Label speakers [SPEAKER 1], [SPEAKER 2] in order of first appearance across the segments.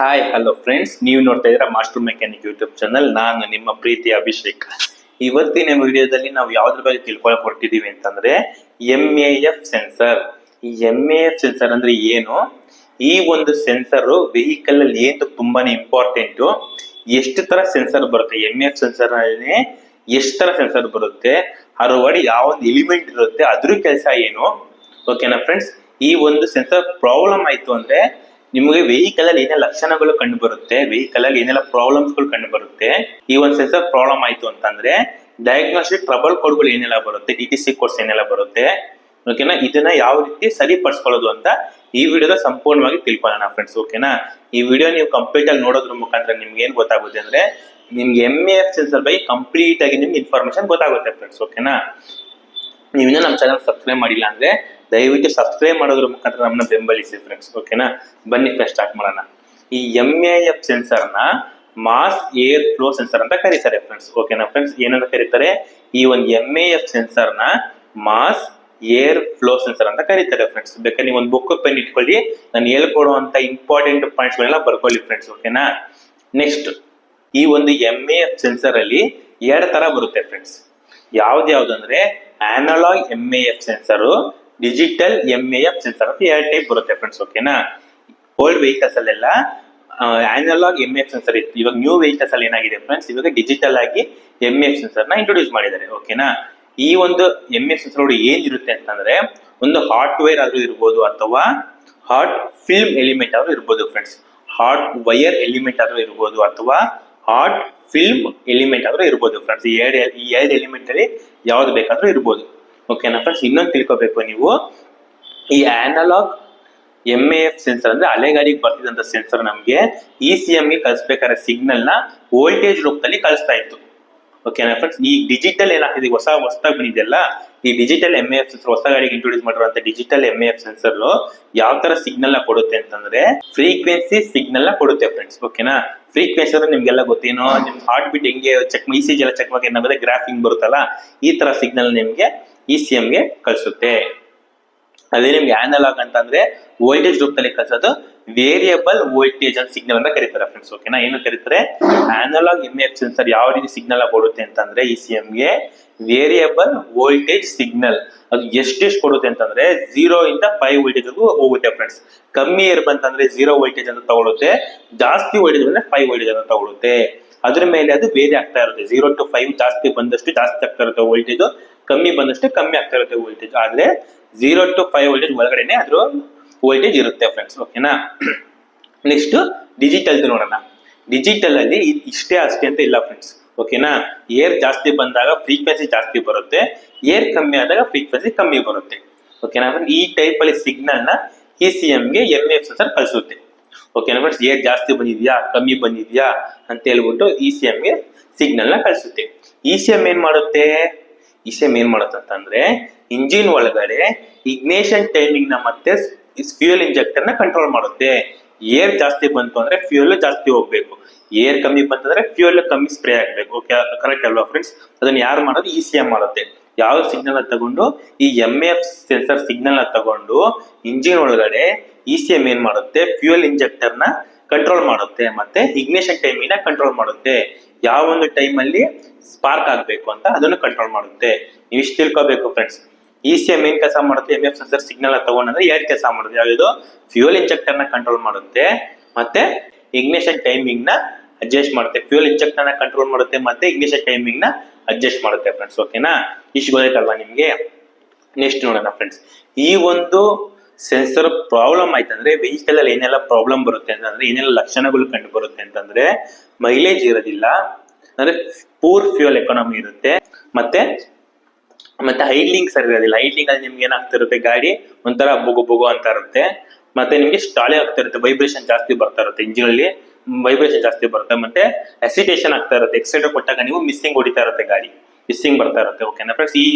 [SPEAKER 1] Hi hello friends, ನೀವು ನೋಡ್ತಾ ಇದ್ದೀರಾ ಮಾಸ್ಟರ್ ಮೆಕ್ಯಾನಿಕ್ ಯೂಟ್ಯೂಬ್ ಚಾನಲ್. ನಾನು ನಿಮ್ಮ ಪ್ರೀತಿ ಅಭಿಷೇಕ್. ಇವತ್ತಿನ ವಿಡಿಯೋದಲ್ಲಿ ನಾವು ಯಾವ್ದ್ರ ಬಗ್ಗೆ ತಿಳ್ಕೊಳಕ್ ಹೊರಟಿದೀವಿ ಅಂತಂದ್ರೆ MAF ಸೆನ್ಸರ್. ಈ MAF ಸೆನ್ಸರ್ ಅಂದ್ರೆ ಏನು, ಈ ಒಂದು ಸೆನ್ಸರ್ ವೆಹಿಕಲ್ ಅಲ್ಲಿ ಏನು ತುಂಬಾನೇ ಇಂಪಾರ್ಟೆಂಟ್. ಎಷ್ಟು ತರ ಸೆನ್ಸರ್ ಬರುತ್ತೆ MAF ಸೆನ್ಸರ್ ನಲ್ಲಿ, ಎಷ್ಟು ತರ ಸೆನ್ಸರ್ ಬರುತ್ತೆ, ಅದ್ರ ಒಳಗಡೆ ಯಾವ ಒಂದು ಎಲಿಮೆಂಟ್ ಇರುತ್ತೆ, ಅದ್ರ ಕೆಲಸ ಏನು. ಓಕೆನಾ ಫ್ರೆಂಡ್ಸ್, ಈ ಒಂದು ಸೆನ್ಸರ್ ಪ್ರಾಬ್ಲಮ್ ಆಯ್ತು ಅಂದ್ರೆ ನಿಮಗೆ ವೆಹಿಕಲ್ ಅಲ್ಲಿ ಏನೆಲ್ಲ ಲಕ್ಷಣಗಳು ಕಂಡು ಬರುತ್ತೆ, ವೆಹಿಕಲ್ ಅಲ್ಲಿ ಏನೆಲ್ಲ ಪ್ರಾಬ್ಲಮ್ಸ್ ಗಳು ಕಂಡು ಬರುತ್ತೆ. ಈ ಒಂದು ಸೆನ್ಸರ್ ಪ್ರಾಬ್ಲಮ್ ಆಯ್ತು ಅಂತಂದ್ರೆ ಡಯಾಗ್ನೋಸ್ಟಿಕ್ ಟ್ರಬಲ್ ಕೋಡ್ಗಳು ಏನೆಲ್ಲ ಬರುತ್ತೆ, DTC ಕೋಡ್ಸ್ ಏನೆಲ್ಲ ಬರುತ್ತೆ. ಓಕೆನಾ, ಇದನ್ನ ಯಾವ ರೀತಿ ಸರಿಪಡಿಸ್ಕೊಳ್ಳೋದು ಅಂತ ಈ ವಿಡಿಯೋದ ಸಂಪೂರ್ಣವಾಗಿ ತಿಳ್ಕೊಳ್ಳೋಣ ಫ್ರೆಂಡ್ಸ್. ಓಕೆನಾ, ಈ ವಿಡಿಯೋ ನೀವು ಕಂಪ್ಲೀಟ್ ಆಗಿ ನೋಡೋದ್ರ ಮುಖಾಂತರ ನಿಮ್ಗೆ ಏನ್ ಗೊತ್ತಾಗುತ್ತೆ ಅಂದ್ರೆ ನಿಮ್ಗೆ MAF ಸೆನ್ಸರ್ ಬಗ್ಗೆ ಕಂಪ್ಲೀಟ್ ಆಗಿ ನಿಮ್ಗೆ ಇನ್ಫಾರ್ಮೇಶನ್ ಗೊತ್ತಾಗುತ್ತೆ ಫ್ರೆಂಡ್ಸ್. ಓಕೆನಾ, ನೀವಿನ್ನೂ ನಮ್ಮ ಚಾನಲ್ ಸಬ್ಸ್ಕ್ರೈಬ್ ಮಾಡಿಲ್ಲ ಅಂದ್ರೆ ದಯವಿಟ್ಟು ಸಬ್ಸ್ಕ್ರೈಬ್ ಮಾಡೋದ್ರ ಮುಖಾಂತರ ನಮ್ಮನ್ನ ಬೆಂಬಲಿಸಿ ಫ್ರೆಂಡ್ಸ್. ಓಕೆನಾ, ಬನ್ನಿ ಫ್ರೆಂಡ್ಸ್ ಸ್ಟಾರ್ಟ್ ಮಾಡೋಣ. ಈ MAF ಸೆನ್ಸರ್ ನ ಮಾಸ್ ಏರ್ ಫ್ಲೋ ಸೆನ್ಸರ್ ಅಂತ ಕರೀತಾರೆ ಫ್ರೆಂಡ್ಸ್. ಓಕೆನಾ ಫ್ರೆಂಡ್ಸ್, ಏನಂತ ಕರೀತಾರೆ, ಈ ಒಂದು MAF ಸೆನ್ಸರ್ ನ ಮಾಸ್ ಏರ್ ಫ್ಲೋ ಸೆನ್ಸರ್ ಅಂತ ಕರೀತಾರೆ ಫ್ರೆಂಡ್ಸ್. ಬೇಕಾದ್ರೆ ನೀವು ಒಂದು ಬುಕ್ ಪೆನ್ ಇಟ್ಕೊಳ್ಳಿ, ನಾನು ಹೇಳ್ಕೊಡುವಂತ ಇಂಪಾರ್ಟೆಂಟ್ ಪಾಯಿಂಟ್ಸ್ ಗಳೆಲ್ಲ ಬರ್ಕೊಳ್ಳಿ ಫ್ರೆಂಡ್ಸ್. ಓಕೆನಾ, ನೆಕ್ಸ್ಟ್ ಈ ಒಂದು MAF ಸೆನ್ಸರ್ ಅಲ್ಲಿ ಎರಡು ತರ ಬರುತ್ತೆ ಫ್ರೆಂಡ್ಸ್. ಯಾವ್ದಂದ್ರೆ analogue MAF sensor, digital MAF sensor ಅಂತ ಎರಡು ಟೈಪ್ ಬರುತ್ತೆ ಫ್ರೆಂಡ್ಸ್. ಓಕೆನಾ, ಓಲ್ಡ್ ವೆಹಿಕಲ್ಸ್ ಅಲ್ಲೆಲ್ಲ ಅನಲಾಗ್ MAF ಸೆನ್ಸರ್ ಇತ್ತು. ಇವಾಗ ನ್ಯೂ ವೆಹಿಕಲ್ಸ್ ಅಲ್ಲಿ ಏನಾಗಿದೆ ಫ್ರೆಂಡ್ಸ್, ಇವಾಗ ಡಿಜಿಟಲ್ ಆಗಿ MAF ಸೆನ್ಸರ್ ನ ಇಂಟ್ರೊಡ್ಯೂಸ್ ಮಾಡಿದ್ದಾರೆ. ಓಕೆನಾ, ಈ ಒಂದು MAF ಸೆನ್ಸರ್ ಏನಿರುತ್ತೆ ಅಂತಂದ್ರೆ ಒಂದು ಹಾರ್ಡ್ವೇರ್ ಆದ್ರೂ ಇರ್ಬೋದು ಅಥವಾ ಹಾಟ್ ಫಿಲ್ಮ್ ಎಲಿಮೆಂಟ್ ಆದ್ರೂ ಇರ್ಬೋದು ಫ್ರೆಂಡ್ಸ್. ಹಾಟ್ ವೈರ್ ಎಲಿಮೆಂಟ್ ಆದ್ರೂ ಇರ್ಬೋದು ಅಥವಾ ಹಾಟ್ ಫಿಲ್ಮ್ ಎಲಿಮೆಂಟ್ ಆದ್ರೂ ಇರ್ಬೋದು ಫ್ರೆಂಡ್ಸ್. ಈ ಎರಡು ಎಲಿಮೆಂಟ್ ಅಲ್ಲಿ ಯಾವ್ದು ಬೇಕಾದ್ರೂ ಇರ್ಬೋದು. ಓಕೆನಾ ಫ್ರೆಂಡ್ಸ್, ಇನ್ನೊಂದು ತಿಳ್ಕೊಬೇಕು ನೀವು, ಈ ಅನಲಾಗ್ MAF ಸೆನ್ಸರ್ ಅಂದ್ರೆ ಅಲೆಗಾಡಿಗೆ ಬರ್ತಿದಂತ ಸೆನ್ಸರ್ ನಮ್ಗೆ ECM ಗೆ ಕಳಿಸ್ಬೇಕಾದ್ರೆ ಸಿಗ್ನಲ್ ನ ವೋಲ್ಟೇಜ್ ರೂಪದಲ್ಲಿ ಕಳಿಸ್ತಾ ಇತ್ತು. ಓಕೆನಾ ಫ್ರೆಂಡ್ಸ್, ಈ ಡಿಜಿಟಲ್ ಏನಾಗ್ತಿದೆ ಹೊಸದಾಗಿ ಬಂದಿದೆಯಲ್ಲ, ಈ ಡಿಜಿಟಲ್ MAF ಸೆನ್ಸರ್ ಹೊಸ ಗಾಡಿಗೆ ಇಂಟ್ರೊಡ್ಯೂಸ್ ಮಾಡಿರುವಂತ ಡಿಜಿಟಲ್ MAF ಸೆನ್ಸರ್ ಯಾವ ತರ ಸಿಗ್ನಲ್ ನ ಕೊಡುತ್ತೆ ಅಂತಂದ್ರೆ ಫ್ರೀಕ್ವೆನ್ಸಿ ಸಿಗ್ನಲ್ ನ ಕೊಡುತ್ತೆ ಫ್ರೆಂಡ್ಸ್. ಓಕೆನಾ, ಫ್ರೀಕ್ವೆನ್ಸಿ ಅಂದ್ರೆ ನಿಮ್ಗೆಲ್ಲ ಗೊತ್ತೇನೋ, ನಿಮ್ ಹಾರ್ಟ್ ಬೀಟ್ ಹೆಂಗೆ ಚೆಕ್ ECG ಎಲ್ಲ ಚೆಕ್ ಮಾಡಿ ಏನಾಗುತ್ತೆ ಗ್ರಾಫಿಂಗ್ ಬರುತ್ತಲ್ಲ, ಈ ತರ ಸಿಗ್ನಲ್ ನಿಮ್ಗೆ ECM ಗೆ ಕಳಿಸುತ್ತೆ. ಅದೇ ನಿಮ್ಗೆ ಅನಲಾಗ್ ಅಂತಂದ್ರೆ ವೋಲ್ಟೇಜ್ ರೂಪದಲ್ಲಿ ಕಳಿಸೋದು ವೇರಿಯಬಲ್ ವೋಲ್ಟೇಜ್ ಅಂತ ಸಿಗ್ನಲ್ ಅಂತ ಕರೀತಾರೆ ಫ್ರೆಂಡ್ಸ್. ಓಕೆನಾ, ಏನು ಕರೀತಾರೆ, ಅನಲಾಗ್ MAF ಸೆನ್ಸರ್ ಯಾವ ರೀತಿ ಸಿಗ್ನಲ್ ಕೊಡುತ್ತೆ ಅಂತಂದ್ರೆ ECM ಗೆ ವೇರಿಯಬಲ್ ವೋಲ್ಟೇಜ್ ಸಿಗ್ನಲ್. ಅದು ಎಷ್ಟೆಷ್ಟು ಕೊಡುತ್ತೆ ಅಂತಂದ್ರೆ 0 ಇಂದ 5 ವೋಲ್ಟೇಜ್ ಹೋಗುತ್ತೆ ಫ್ರೆಂಡ್ಸ್. ಕಮ್ಮಿ ಏರ್ ಬಂತಂದ್ರೆ 0 ವೋಲ್ಟೇಜ್ ಅಂತ ತಗೊಳುತ್ತೆ, ಜಾಸ್ತಿ ವೋಲ್ಟೇಜ್ ಬಂದ್ರೆ 5 ವೋಲ್ಟೇಜ್ ಅಂತ ತಗೊಳುತ್ತೆ. ಅದ್ರ ಮೇಲೆ ಅದು ವೇರಿ ಆಗ್ತಾ ಇರುತ್ತೆ. 0 to 5 ಜಾಸ್ತಿ ಬಂದಷ್ಟು ಜಾಸ್ತಿ ಆಗ್ತಾ ಇರುತ್ತೆ ವೋಲ್ಟೇಜ್, ಕಮ್ಮಿ ಬಂದಷ್ಟು ಕಮ್ಮಿ ಆಗ್ತಾ ಇರುತ್ತೆ ವೋಲ್ಟೇಜ್. ಆದ್ರೆ 0 to 5 ವೋಲ್ಟೇಜ್ ಒಳಗಡೆನೆ ಅದ್ರ ವೋಲ್ಟೇಜ್ ಇರುತ್ತೆ ಫ್ರೆಂಡ್ಸ್. ಓಕೆನಾ, ನೆಕ್ಸ್ಟ್ ಡಿಜಿಟಲ್ ನೋಡೋಣ. ಡಿಜಿಟಲ್ ಅಲ್ಲಿ ಇಷ್ಟೇ ಅಷ್ಟೇ ಅಂತ ಇಲ್ಲ ಫ್ರೆಂಡ್ಸ್. ಓಕೆನಾ, ಏರ್ ಜಾಸ್ತಿ ಬಂದಾಗ ಫ್ರೀಕ್ವೆನ್ಸಿ ಜಾಸ್ತಿ ಬರುತ್ತೆ, ಏರ್ ಕಮ್ಮಿ ಆದಾಗ ಫ್ರೀಕ್ವೆನ್ಸಿ ಕಮ್ಮಿ ಬರುತ್ತೆ. ಓಕೆನಾ, ಈ ಟೈಪ್ ಅಲ್ಲಿ ಸಿಗ್ನಲ್ ನ ECM ಗೆ MAF ಸೆನ್ಸರ್ ಕಳಿಸುತ್ತೆ. ಓಕೆನಾ ಫ್ರೆಂಡ್ಸ್, ಏರ್ ಜಾಸ್ತಿ ಬಂದಿದ್ಯಾ ಕಮ್ಮಿ ಬಂದಿದ್ಯಾ ಅಂತ ಹೇಳ್ಬಿಟ್ಟು ECM ಗೆ ಸಿಗ್ನಲ್ ನ ಕಳಿಸುತ್ತೆ. ECM ಏನ್ ಮಾಡುತ್ತೆ ಅಂತಂದ್ರೆ ಇಂಜಿನ್ ಒಳಗಡೆ ಇಗ್ನೇಷನ್ ಟೈಮಿಂಗ್ ನ ಮತ್ತೆ ಫ್ಯೂಯಲ್ ಇಂಜೆಕ್ಟರ್ ನ ಕಂಟ್ರೋಲ್ ಮಾಡುತ್ತೆ. ಏರ್ ಜಾಸ್ತಿ ಬಂತು ಅಂದ್ರೆ ಫ್ಯೂಯಲ್ ಜಾಸ್ತಿ ಹೋಗ್ಬೇಕು, ಏರ್ ಕಮ್ಮಿ ಬಂತಂದ್ರೆ ಫ್ಯೂಯಲ್ ಕಮ್ಮಿ ಸ್ಪ್ರೇ ಆಗ್ಬೇಕು. ಓಕೆ, ಕರೆಕ್ಟ್ ಅಲ್ವಾ ಫ್ರೆಂಡ್ಸ್? ಅದನ್ನ ಯಾರು ಮಾಡೋದು, ECM ಮಾಡುತ್ತೆ. ಯಾವ ಸಿಗ್ನಲ್ ತಗೊಂಡು ಈ MAF ಸೆನ್ಸರ್ ಸಿಗ್ನಲ್ ನ ತಗೊಂಡು ಇಂಜಿನ್ ಒಳಗಡೆ ECM ಏನ್ ಮಾಡುತ್ತೆ, ಫ್ಯೂಯಲ್ ಇಂಜೆಕ್ಟರ್ ನ ಕಂಟ್ರೋಲ್ ಮಾಡುತ್ತೆ ಮತ್ತೆ ಇಗ್ನೇಷನ್ ಟೈಮಿಂಗ್ ನ ಕಂಟ್ರೋಲ್ ಮಾಡುತ್ತೆ. ಯಾವ ಒಂದು ಟೈಮ್ ಅಲ್ಲಿ ಸ್ಪಾರ್ಕ್ ಆಗ್ಬೇಕು ಅಂತ ಅದನ್ನು ಕಂಟ್ರೋಲ್ ಮಾಡುತ್ತೆ. ನೀವು ಇಷ್ಟು ತಿಳ್ಕೋಬೇಕು ಫ್ರೆಂಡ್ಸ್. ECM ಏನ್ ಕೆಲಸ ಮಾಡುತ್ತೆ, MAF ಸೆನ್ಸರ್ ಸಿಗ್ನಲ್ ತಗೊಂಡ್ರೆ ಎರಡು ಕೆಲಸ ಮಾಡುತ್ತೆ. ಯಾವ್ದು, ಫ್ಯೂಯಲ್ ಇಂಜೆಕ್ಟರ್ ನ ಕಂಟ್ರೋಲ್ ಮಾಡುತ್ತೆ ಮತ್ತೆ ಇಗ್ನಿಷನ್ ಟೈಮಿಂಗ್ ನ ಅಡ್ಜಸ್ಟ್ ಮಾಡುತ್ತೆ. ಫ್ಯೂಯಲ್ ಇಂಜೆಕ್ಟರ್ ನ ಕಂಟ್ರೋಲ್ ಮಾಡುತ್ತೆ ಮತ್ತೆ ಇಗ್ನಿಷನ್ ಟೈಮಿಂಗ್ ನ ಅಡ್ಜಸ್ಟ್ ಮಾಡುತ್ತೆ ಫ್ರೆಂಡ್ಸ್. ಓಕೆನಾ, ಇಷ್ಟು ಗೊತ್ತಾಯ್ತಲ್ವಾ ನಿಮ್ಗೆ? ನೆಕ್ಸ್ಟ್ ನೋಡೋಣ ಫ್ರೆಂಡ್ಸ್, ಈ ಒಂದು ಸೆನ್ಸರ್ ಪ್ರಾಬ್ಲಮ್ ಆಯ್ತಂದ್ರೆ ವೆಹಿಕಲ್ ಅಲ್ಲಿ ಏನೆಲ್ಲ ಪ್ರಾಬ್ಲಮ್ ಬರುತ್ತೆ ಅಂತಂದ್ರೆ ಏನೆಲ್ಲ ಲಕ್ಷಣಗಳು ಕಂಡು ಬರುತ್ತೆ ಅಂತಂದ್ರೆ ಮೈಲೇಜ್ ಇರೋದಿಲ್ಲ, ಅಂದ್ರೆ ಪೂರ್ ಫ್ಯೂಯಲ್ ಎಕಾನಮಿ ಇರುತ್ತೆ, ಮತ್ತೆ ಹೈಡ್ಲಿಂಗ್ ಸರಿ ಇರೋದಿಲ್ಲ. ಹೈಡ್ಲಿಂಗ್ ಅಲ್ಲಿ ನಿಮ್ಗೆ ಏನಾಗ್ತಿರುತ್ತೆ, ಗಾಡಿ ಒಂಥರ ಬುಗು ಅಂತ ಇರುತ್ತೆ, ಮತ್ತೆ ನಿಮ್ಗೆ ಸ್ಟಾಲೆ ಆಗ್ತಾ ಇರುತ್ತೆ, ವೈಬ್ರೇಷನ್ ಜಾಸ್ತಿ ಬರ್ತಾ ಇರುತ್ತೆ, ಇಂಜಿನ್ ಅಲ್ಲಿ ವೈಬ್ರೇಷನ್ ಜಾಸ್ತಿ ಬರುತ್ತೆ, ಮತ್ತೆ ಅಸಿಟೇಷನ್ ಆಗ್ತಾ ಇರುತ್ತೆ. ಎಕ್ಸೈಟರ್ ಕೊಟ್ಟಾಗ ನೀವು ಮಿಸ್ಸಿಂಗ್ ಹೊಡಿತಾ ಇರುತ್ತೆ, ಗಾಡಿ ಮಿಸ್ಸಿಂಗ್ ಬರ್ತಾ ಇರುತ್ತೆ. ಓಕೆನಾ ಫ್ರೆಂಡ್ಸ್, ಈ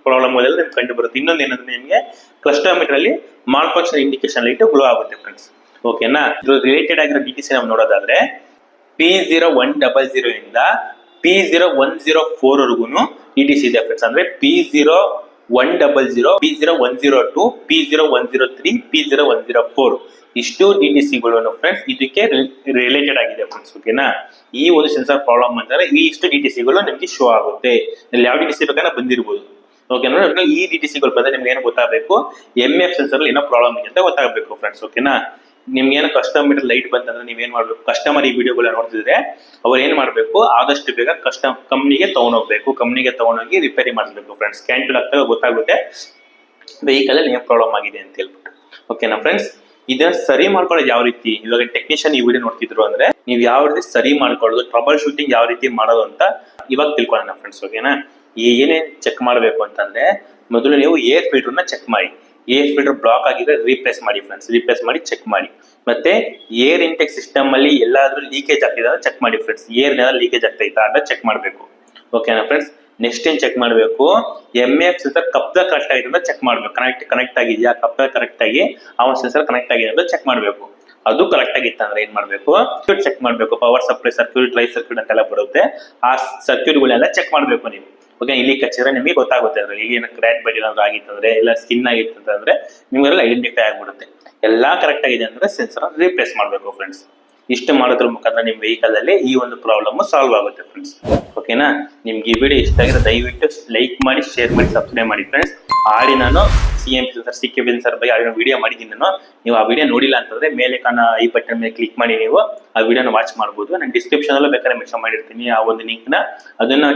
[SPEAKER 1] ಪ್ರಾಬ್ಲಮ್ ಎಲ್ಲ ನಿಮ್ಗೆ ಕಂಡು ಬರುತ್ತೆ. ಇನ್ನೊಂದು ಏನಂದ್ರೆ ನಿಮ್ಗೆ ಕ್ಲಸ್ಟೋಮೀಟರ್ ಅಲ್ಲಿ mall function indication light glow ಆಗುತ್ತೆ ಫ್ರೆಂಡ್ಸ್. ಓಕೆನಾ, ಇದು ರಿಲೇಟೆಡ್ ಆಗಿರೋ DTC ನಾವು ನೋಡೋದಾದ್ರೆ P0100 ಇಂದ P0104 ವರೆಗೂ DTC ಇದೆ ಫ್ರೆಂಡ್ಸ್. ಅಂದ್ರೆ P0100, P0102, P0103, P0104 ಇಷ್ಟು DTCಗಳು ಫ್ರೆಂಡ್ಸ್ ಇದಕ್ಕೆ ರಿಲೇಟೆಡ್ ಆಗಿದೆ ಫ್ರೆಂಡ್ಸ್. ಓಕೆನಾ, ಈ ಒಂದು ಸೆನ್ಸರ್ ಪ್ರಾಬ್ಲಮ್ ಅಂದರೆ ಈ ಇಷ್ಟು DTCಗಳು ನಿಮ್ಗೆ ಶೋ ಆಗುತ್ತೆ. ಇಲ್ಲಿ ಯಾವ DTC ಬೇಕಾದ್ರೆ ಬಂದಿರಬಹುದು. ಓಕೆನಾ, ಈ DTCಗಳು ಬಂದ್ರೆ ನಿಮ್ಗೆ ಏನು ಗೊತ್ತಾಗಬೇಕು, MF ಸೆನ್ಸರ್ ಅಲ್ಲಿ ಏನೋ ಪ್ರಾಬ್ಲಮ್ ಇದೆ ಅಂತ ಗೊತ್ತಾಗಬೇಕು ಫ್ರೆಂಡ್ಸ್. ಓಕೆನಾ, ನಿಮ್ಗೆ ಏನೋ ಕಸ್ಟಮರ್ ಲೈಟ್ ಬಂತಂದ್ರೆ ನೀವೇನ್ ಮಾಡ್ಬೇಕು, ಕಸ್ಟಮರ್ ಈ ವಿಡಿಯೋಗಳ ನೋಡ್ತಿದ್ರೆ ಅವ್ರು ಏನ್ ಮಾಡ್ಬೇಕು, ಆದಷ್ಟು ಬೇಗ ಕಂಪ್ನಿಗೆ ತಗೊಂಡೋಗ್ಬೇಕು. ಕಂಪ್ನಿಗೆ ತಗೊಂಡೋಗಿ ರಿಪೇರಿ ಮಾಡಿಸ್ಬೇಕು ಫ್ರೆಂಡ್ಸ್. ಕ್ಯಾನ್ಸಲ್ ಆಗ್ತಾಗ ಗೊತ್ತಾಗುತ್ತೆ ವೆಹಿಕಲ್ ಅಲ್ಲಿ ಏನ್ ಪ್ರಾಬ್ಲಮ್ ಆಗಿದೆ ಅಂತ ಹೇಳ್ಬಿಟ್ಟು. ಓಕೆನಾ ಫ್ರೆಂಡ್ಸ್, ಇದನ್ನ ಸರಿ ಮಾಡ್ಕೊಳ್ಳೋದು ಯಾವ ರೀತಿ, ಇವಾಗ ಟೆಕ್ನಿಷಿಯನ್ ಈ ವಿಡಿಯೋ ನೋಡ್ತಿದ್ರು ಅಂದ್ರೆ ನೀವು ಯಾವ ರೀತಿ ಸರಿ ಮಾಡ್ಕೊಳ್ಳೋದು, ಟ್ರಬಲ್ ಶೂಟಿಂಗ್ ಯಾವ ರೀತಿ ಮಾಡೋದು ಅಂತ ಇವಾಗ ತಿಳ್ಕೊಳ್ಳೋಣ ಫ್ರೆಂಡ್ಸ್. ಓಕೆನಾ, ಏನೇನ್ ಚೆಕ್ ಮಾಡ್ಬೇಕು ಅಂತಂದ್ರೆ ಮೊದಲು ನೀವು ಏರ್ ಫಿಲ್ಟರ್ ನ ಚೆಕ್ ಮಾಡಿ. ಏರ್ ಫಿಲ್ಟರ್ ಬ್ಲಾಕ್ ಆಗಿದ್ರೆ ರೀಪ್ಲೇಸ್ ಮಾಡಿ ಫ್ರೆಂಡ್ಸ್, ರೀಪ್ಲೇಸ್ ಮಾಡಿ ಚೆಕ್ ಮಾಡಿ. ಮತ್ತೆ ಏರ್ ಇಂಟೆಕ್ ಸಿಸ್ಟಮ್ ಅಲ್ಲಿ ಎಲ್ಲಾದ್ರೂ ಲೀಕೇಜ್ ಆಗ್ತಿದೆ ಅಂತ ಚೆಕ್ ಮಾಡಿ ಫ್ರೆಂಡ್ಸ್. ಏರ್ ಲೀಕೇಜ್ ಆಗ್ತೈತಾ ಅಂತ ಚೆಕ್ ಮಾಡ್ಬೇಕು. ಓಕೆನಾ ಫ್ರೆಂಡ್ಸ್, ನೆಕ್ಸ್ಟ್ ಏನ್ ಚೆಕ್ ಮಾಡ್ಬೇಕು, MF ಸೆನ್ಸರ್ ಕಪ್ದ ಕರೆಕ್ಟ್ ಆಗಿದೆ ಅಂತ ಚೆಕ್ ಮಾಡ್ಬೇಕು. ಕನೆಕ್ಟ್ ಆಗಿದೆಯಾ, ಕಪ್ದ ಕರೆಕ್ಟ್ ಆಗಿ ಅವನ್ ಸೆನ್ಸರ್ ಕನೆಕ್ಟ್ ಆಗಿದೆ ಅಂತ ಚೆಕ್ ಮಾಡ್ಬೇಕು. ಅದು ಕರೆಕ್ಟ್ ಆಗಿತ್ತು ಅಂದ್ರೆ ಏನ್ ಮಾಡ್ಬೇಕು, ಚೆಕ್ ಮಾಡ್ಬೇಕು. Power supply circuit, drive circuit ಅಂತೆಲ್ಲ ಬರುತ್ತೆ. ಆ ಸರ್ಕ್ಯೂಟ್ಗಳೆಲ್ಲ ಚೆಕ್ ಮಾಡ್ಬೇಕು ನೀವು. ಓಕೆ, ಇಲ್ಲಿ ಕಚ್ಚಿದ್ರೆ ನಿಮಗೆ ಗೊತ್ತಾಗುತ್ತೆ. ಅದ್ರಲ್ಲಿ ಈಗ ಏನೋ ಕ್ರ್ಯಾಕ್ ಬೈಟ್ ಏನಾದ್ರು ಆಗಿತ್ತಂದ್ರೆ, ಇಲ್ಲ ಸ್ಕಿನ್ ಆಗಿತ್ತು ಅಂತಂದ್ರೆ ನಿಮ್ಗೆಲ್ಲ ಐಡೆಂಟಿಫೈ ಆಗ್ಬಿಡುತ್ತೆ. ಎಲ್ಲಾ ಕರೆಕ್ಟ್ ಆಗಿದೆ ಅಂದ್ರೆ ಸೆನ್ಸರ್ ರೀಪ್ಲೇಸ್ ಮಾಡ್ಬೇಕು ಫ್ರೆಂಡ್ಸ್. ಇಷ್ಟು ಮಾಡೋದ್ರ ಮುಖಾಂತರ ನಿಮ್ ವೆಹಿಕಲ್ ಅಲ್ಲಿ ಈ ಒಂದು ಪ್ರಾಬ್ಲಮ್ ಸಾಲ್ವ್ ಆಗುತ್ತೆ ಫ್ರೆಂಡ್ಸ್. ಓಕೆನಾ, ನಿಮ್ಗೆ ಈ ವಿಡಿಯೋ ಇಷ್ಟ ಆಗಿದ್ರೆ ದಯವಿಟ್ಟು ಲೈಕ್ ಮಾಡಿ, ಶೇರ್ ಮಾಡಿ, ಸಬ್ಸ್ಕ್ರೈಬ್ ಮಾಡಿ ಫ್ರೆಂಡ್ಸ್. ಆಡಿ ನಾನು CMP ಸೆನ್ಸರ್, CKB ಸೆನ್ಸರ್ ಬಗ್ಗೆ ಆಡಿನ ವಿಡಿಯೋ ಮಾಡಿದ್ದೀನಿ ನಾನು. ನೀವು ಆ ವಿಡಿಯೋ ನೋಡಿಲ್ಲ ಅಂತಂದ್ರೆ ಮೇಲೆ ಈ ಬಟನ್ ಮೇಲೆ ಕ್ಲಿಕ್ ಮಾಡಿ ನೀವು ಆ ವಿಡಿಯೋನ ವಾಚ್ ಮಾಡಬಹುದು. ನಾನು ಡಿಸ್ಕ್ರಿಪ್ಷನ್ ಅಲ್ಲೂ ಬೇಕಾದ್ರೆ ಮೆನ್ಷನ್ ಮಾಡಿರ್ತೀನಿ ಆ ಒಂದು ಲಿಂಕ್ ನ, ಅದನ್ನ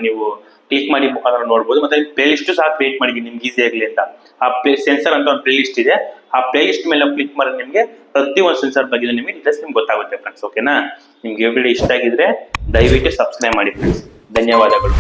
[SPEAKER 1] ನೀವು ಕ್ಲಿಕ್ ಮಾಡಿ ಮುಖಾಂತರ ನೋಡಬಹುದು. ಮತ್ತೆ ಪ್ಲೇ ಲಿಸ್ಟ್ ಸಹ ಕ್ರಿಯೇಟ್ ಮಾಡಿದ್ದೀನಿ ನಿಮ್ಗೆ ಈಸಿ ಆಗಲಿ ಅಂತ. ಆ ಸೆನ್ಸರ್ ಅಂತ ಒಂದು ಪ್ಲೇ ಲಿಸ್ಟ್ ಇದೆ. ಆ ಪ್ಲೇ ಲಿಸ್ಟ್ ಮೇಲೆ ಕ್ಲಿಕ್ ಮಾಡಿದ್ರೆ ನಿಮ್ಗೆ ಪ್ರತಿ ಒಂದು ಸೆನ್ಸರ್ ಬಗ್ಗೆ ನಿಮಗೆ ಡೀಟೇಲ್ಸ್ ನಿಮ್ಗೆ ಗೊತ್ತಾಗುತ್ತೆ ಫ್ರೆಂಡ್ಸ್. ಓಕೆನಾ, ನಿಮ್ಗೆ ವಿಡಿಯೋ ಇಷ್ಟ ಆಗಿದ್ರೆ ದಯವಿಟ್ಟು ಸಬ್ಸ್ಕ್ರೈಬ್ ಮಾಡಿ ಫ್ರೆಂಡ್ಸ್. ಧನ್ಯವಾದಗಳು.